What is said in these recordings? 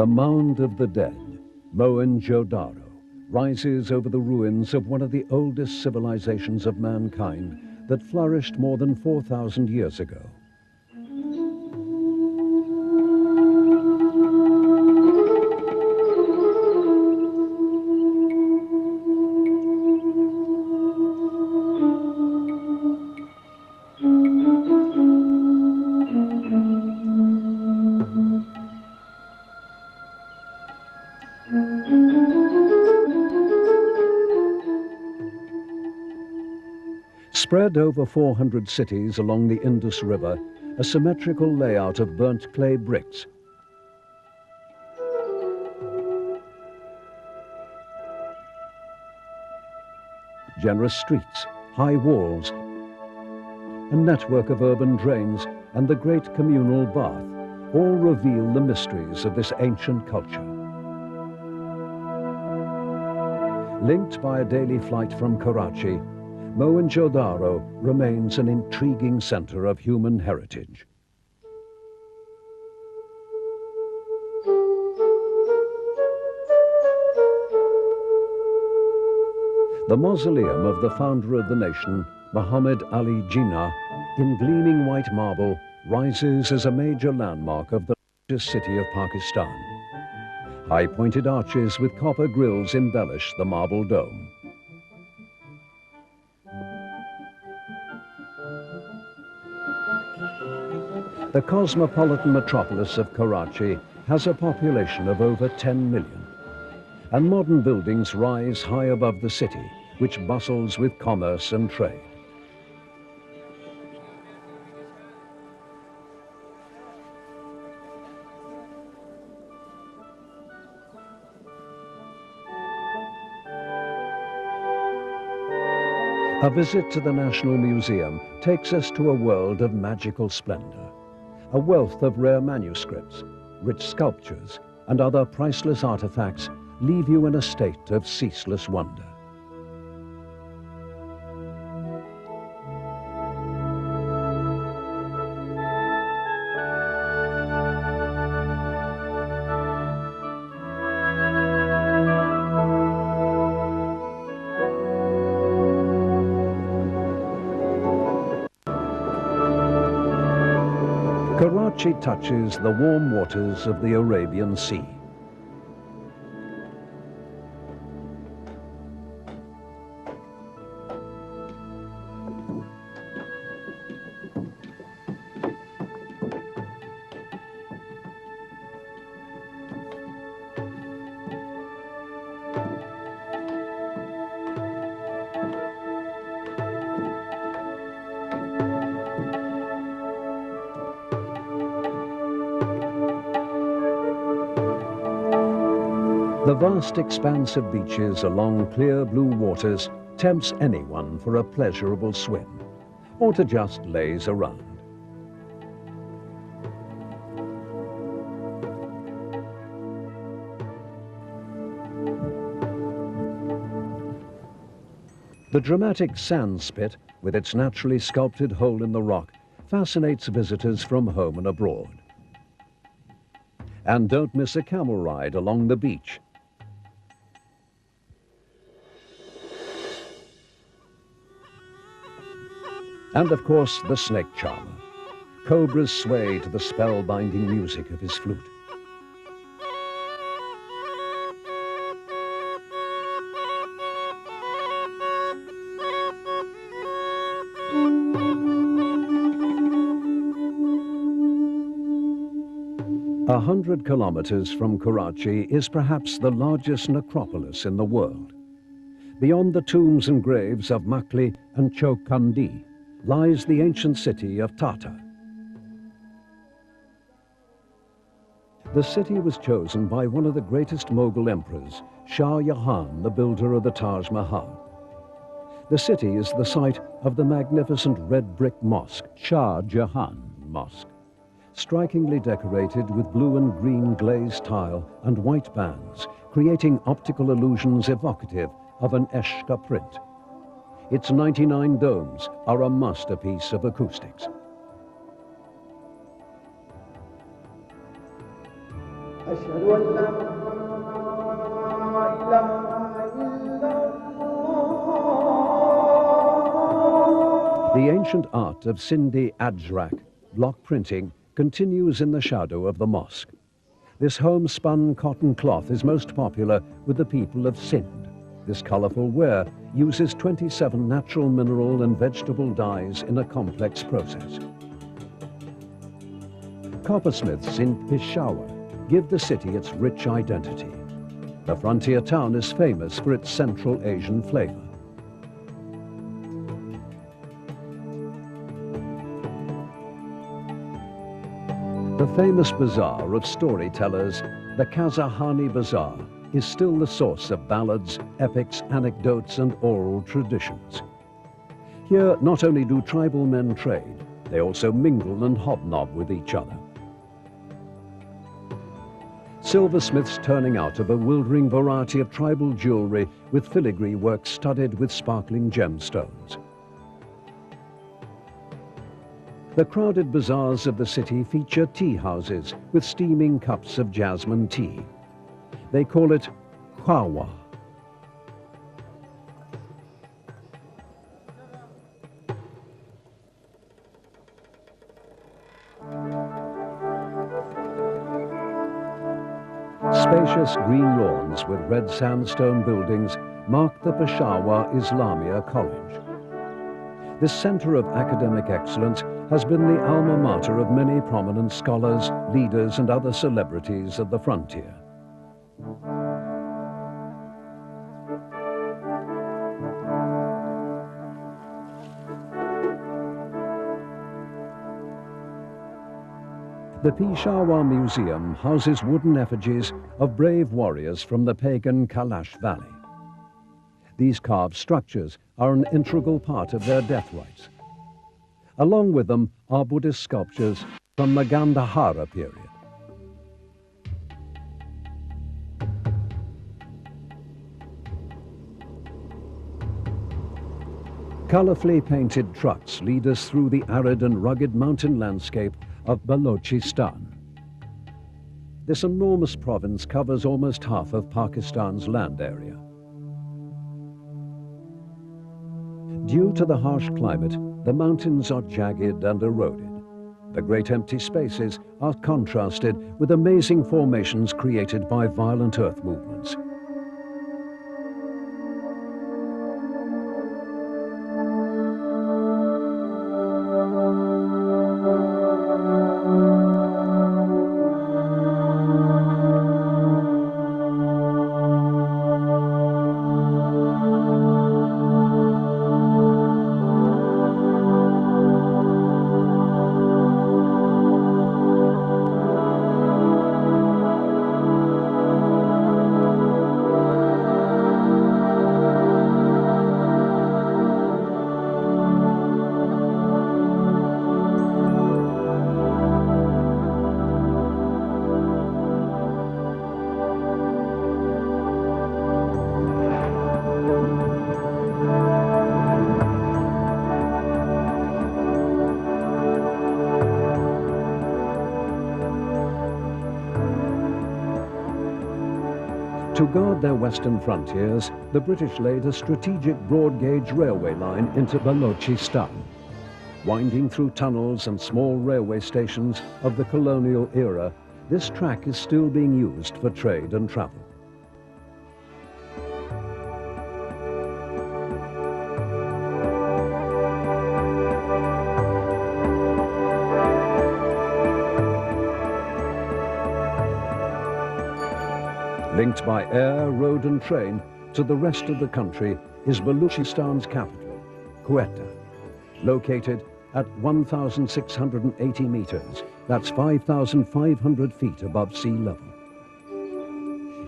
The Mound of the Dead, Mohenjo-Daro, rises over the ruins of one of the oldest civilizations of mankind that flourished more than 4,000 years ago. Spread over 400 cities along the Indus River, a symmetrical layout of burnt clay bricks. Generous streets, high walls, a network of urban drains, and the great communal bath all reveal the mysteries of this ancient culture. Linked by a daily flight from Karachi, Mohenjo-Daro remains an intriguing center of human heritage. The mausoleum of the founder of the nation, Muhammad Ali Jinnah, in gleaming white marble, rises as a major landmark of the largest city of Pakistan. High-pointed arches with copper grills embellish the marble dome. The cosmopolitan metropolis of Karachi has a population of over 10 million, and modern buildings rise high above the city, which bustles with commerce and trade. A visit to the National Museum takes us to a world of magical splendor, a wealth of rare manuscripts, rich sculptures, and other priceless artifacts leave you in a state of ceaseless wonder. Karachi touches the warm waters of the Arabian Sea. The vast expanse of beaches along clear blue waters tempts anyone for a pleasurable swim, or to just laze around. The dramatic sand spit, with its naturally sculpted hole in the rock, fascinates visitors from home and abroad. And don't miss a camel ride along the beach. And of course, the snake charmer. Cobras sway to the spellbinding music of his flute. A 100 kilometers from Karachi is perhaps the largest necropolis in the world. Beyond the tombs and graves of Makli and Chowkhandi lies the ancient city of Tata. The city was chosen by one of the greatest Mughal emperors, Shah Jahan, the builder of the Taj Mahal. The city is the site of the magnificent red brick mosque, Shah Jahan Mosque, strikingly decorated with blue and green glazed tile and white bands, creating optical illusions evocative of an Eshka print. Its 99 domes are a masterpiece of acoustics. أشهد أن لا إله إلا الله. The ancient art of Sindhi Ajrak, block printing, continues in the shadow of the mosque. This homespun cotton cloth is most popular with the people of Sindh. This colorful wear uses 27 natural mineral and vegetable dyes in a complex process. Coppersmiths in Peshawar give the city its rich identity. The frontier town is famous for its Central Asian flavor. The famous bazaar of storytellers, the Kazahani Bazaar, is still the source of ballads, epics, anecdotes, and oral traditions. Here, not only do tribal men trade, they also mingle and hobnob with each other. Silversmiths turning out a bewildering variety of tribal jewelry with filigree work studded with sparkling gemstones. The crowded bazaars of the city feature tea houses with steaming cups of jasmine tea. They call it khwawa. Spacious green lawns with red sandstone buildings mark the Peshawar Islamia College. This center of academic excellence has been the alma mater of many prominent scholars, leaders, and other celebrities of the frontier. The Peshawar Museum houses wooden effigies of brave warriors from the pagan Kailash Valley. These carved structures are an integral part of their death rites. Along with them are Buddhist sculptures from the Gandhara period. Colorfully painted trucks lead us through the arid and rugged mountain landscape of Balochistan. This enormous province covers almost half of Pakistan's land area. Due to the harsh climate, the mountains are jagged and eroded. The great empty spaces are contrasted with amazing formations created by violent earth movements. To guard their western frontiers, the British laid a strategic broad-gauge railway line into Balochistan. Winding through tunnels and small railway stations of the colonial era, this track is still being used for trade and travel. Linked by air, road and train to the rest of the country is Balochistan's capital, Quetta, located at 1,680 meters. That's 5,500 feet above sea level.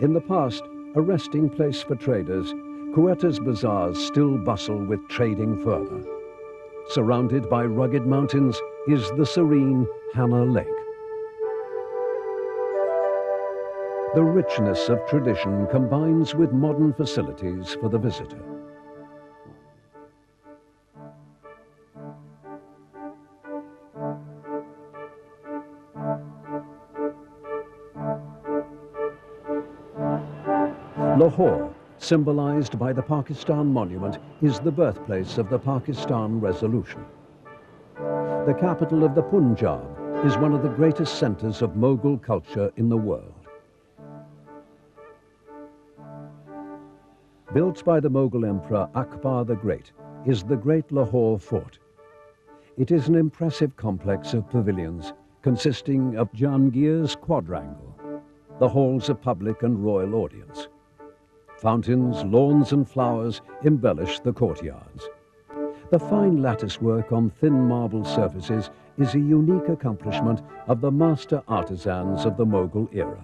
In the past, a resting place for traders, Quetta's bazaars still bustle with trading further. Surrounded by rugged mountains is the serene Hana Lake. The richness of tradition combines with modern facilities for the visitor. Lahore, symbolized by the Pakistan Monument, is the birthplace of the Pakistan Resolution. The capital of the Punjab is one of the greatest centers of Mughal culture in the world. Built by the Mughal Emperor Akbar the Great is the Great Lahore Fort. It is an impressive complex of pavilions consisting of Jahangir's quadrangle, the halls of public and royal audience. Fountains, lawns and flowers embellish the courtyards. The fine lattice work on thin marble surfaces is a unique accomplishment of the master artisans of the Mughal era.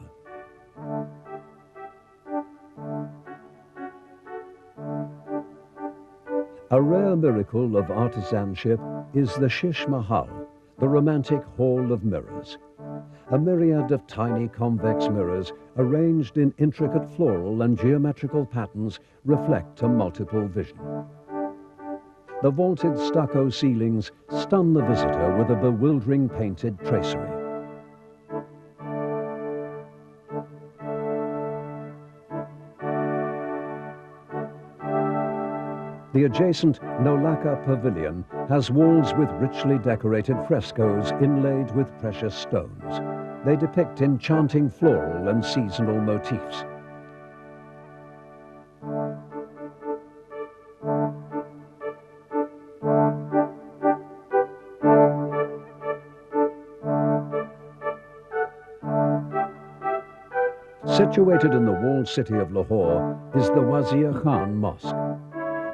A rare miracle of artisanship is the Shish Mahal, the romantic hall of mirrors. A myriad of tiny convex mirrors arranged in intricate floral and geometrical patterns reflect a multiple vision. The vaulted stucco ceilings stun the visitor with a bewildering painted tracery. The adjacent Nolaka Pavilion has walls with richly decorated frescoes inlaid with precious stones. They depict enchanting floral and seasonal motifs. Situated in the walled city of Lahore is the Wazir Khan Mosque.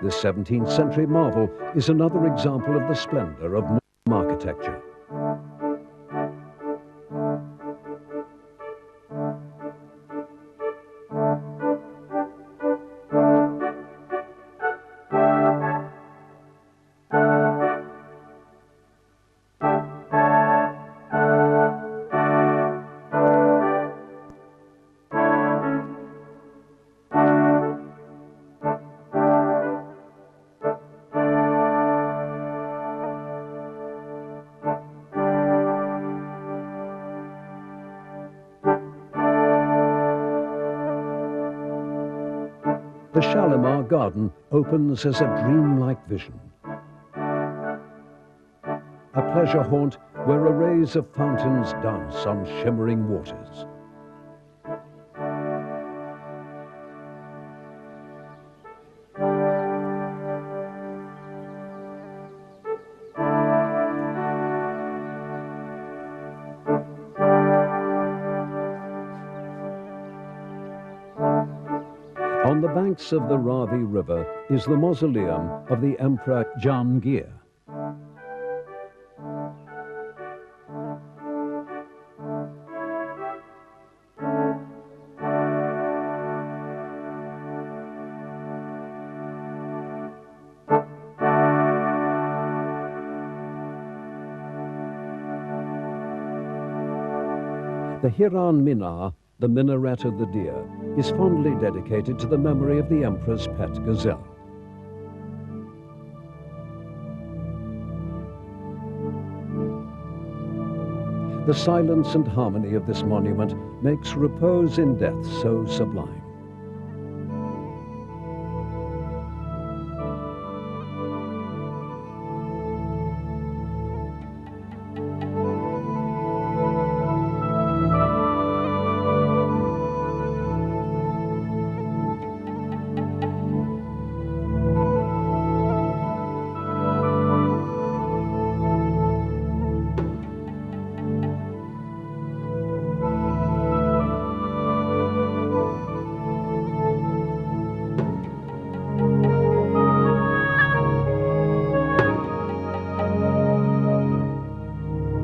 This 17th century marvel is another example of the splendor of Muslim architecture. The Shalimar Garden opens as a dreamlike vision. A pleasure haunt where arrays of fountains dance on shimmering waters. On the banks of the Ravi River is the mausoleum of the Emperor Jahangir. The Hiran Minar, the minaret of the deer, is fondly dedicated to the memory of the emperor's pet gazelle. The silence and harmony of this monument makes repose in death so sublime.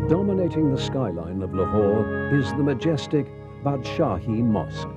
Dominating the skyline of Lahore is the majestic Badshahi Mosque.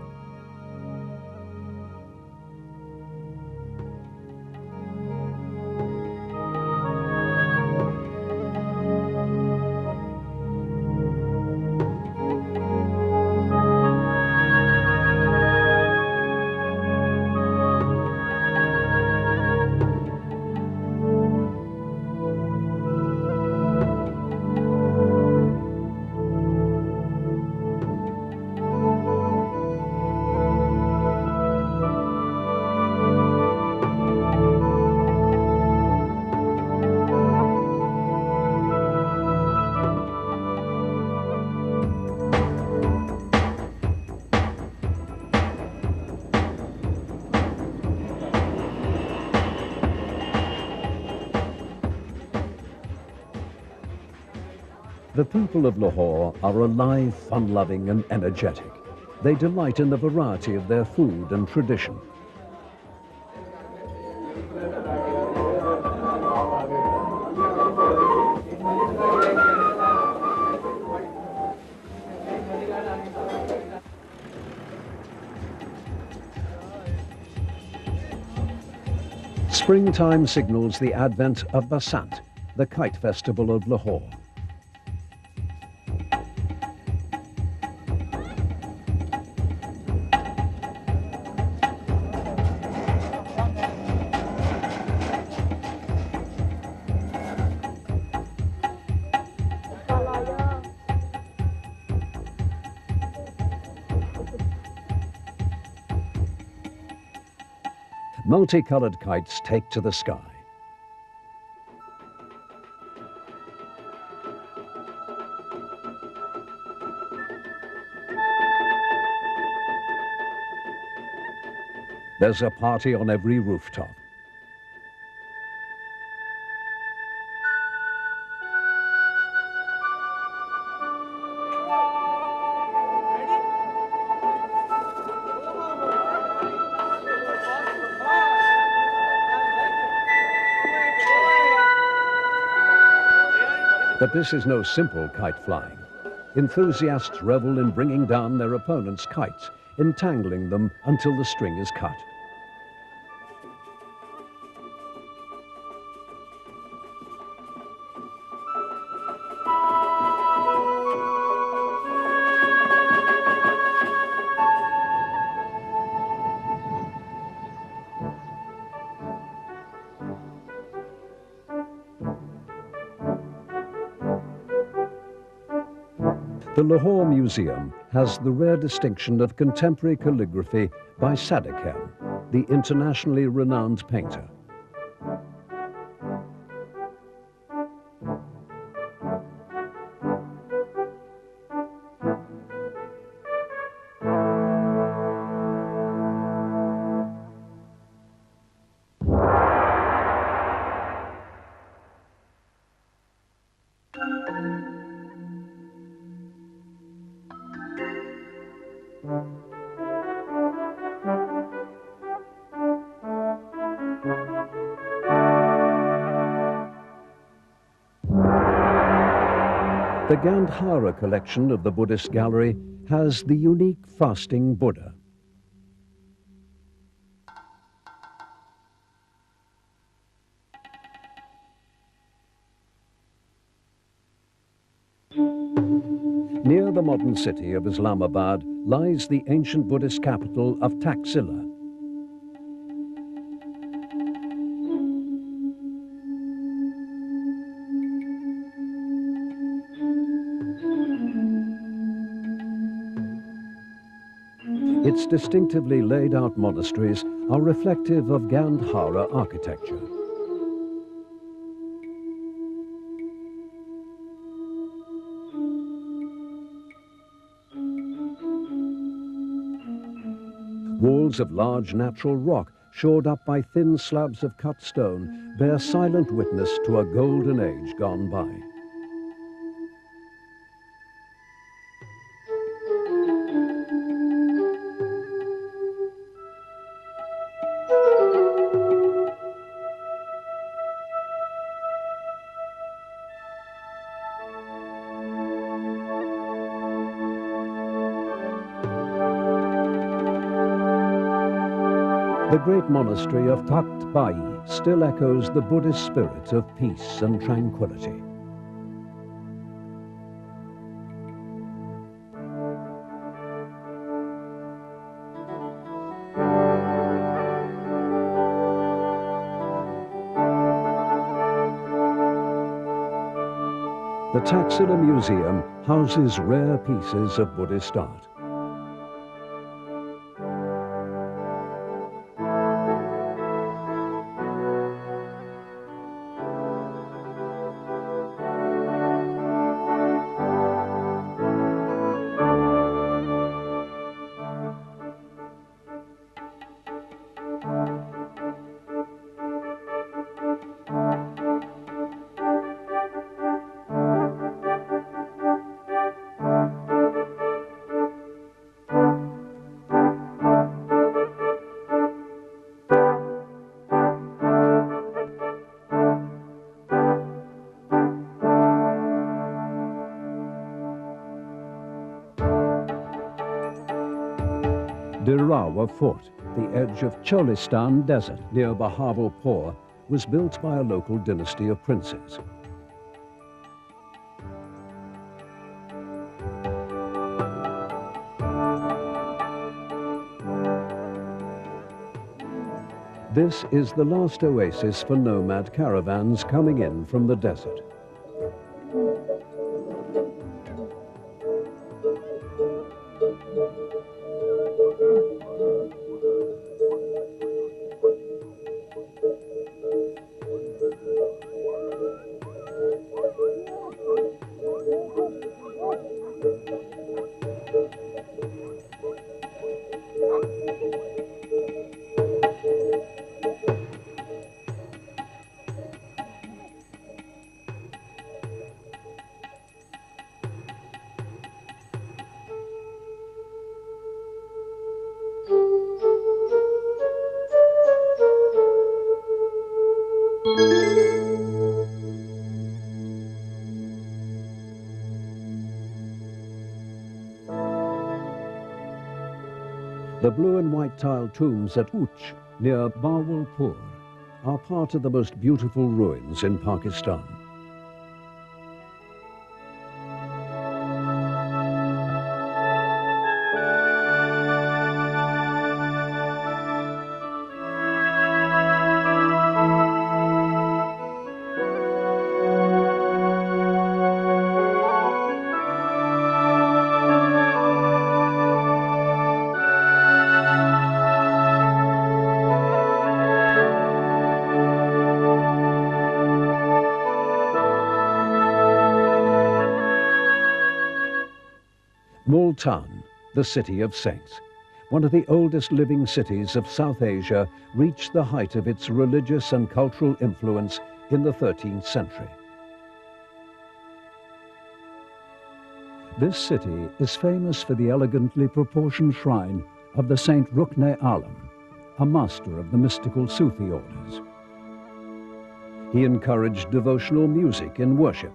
The people of Lahore are alive, fun-loving and energetic. They delight in the variety of their food and tradition. Springtime signals the advent of Basant, the kite festival of Lahore. Multicolored kites take to the sky. There's a party on every rooftop. But this is no simple kite flying. Enthusiasts revel in bringing down their opponent's kites, entangling them until the string is cut. The Lahore Museum has the rare distinction of contemporary calligraphy by Sadikem, the internationally renowned painter. The Gandhara collection of the Buddhist Gallery has the unique fasting Buddha. Near the modern city of Islamabad lies the ancient Buddhist capital of Taxila. Its distinctively laid out monasteries are reflective of Gandhara architecture. Walls of large natural rock, shored up by thin slabs of cut stone, bear silent witness to a golden age gone by. The great monastery of Takht Bai still echoes the Buddhist spirit of peace and tranquility. The Taxila Museum houses rare pieces of Buddhist art. Tower Fort, the edge of Cholistan Desert near Bahawalpur, was built by a local dynasty of princes. This is the last oasis for nomad caravans coming in from the desert. The blue and white tiled tombs at Uch, near Bahawalpur, are part of the most beautiful ruins in Pakistan. Multan, the city of saints, one of the oldest living cities of South Asia, reached the height of its religious and cultural influence in the 13th century. This city is famous for the elegantly proportioned shrine of the Saint Rukn-e Alam, a master of the mystical Sufi orders. He encouraged devotional music in worship.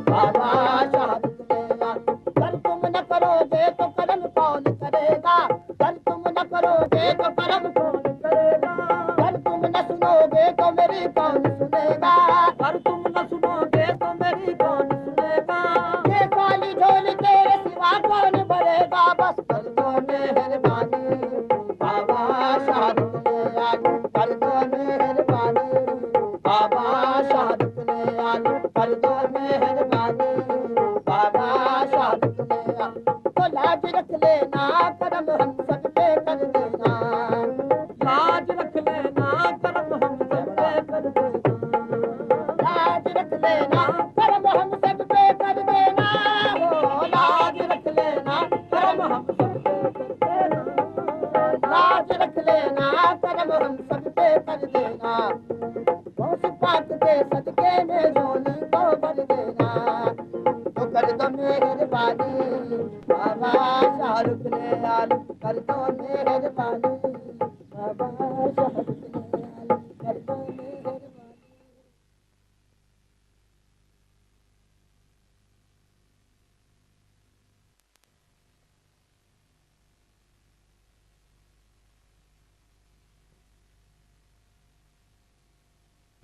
Baba,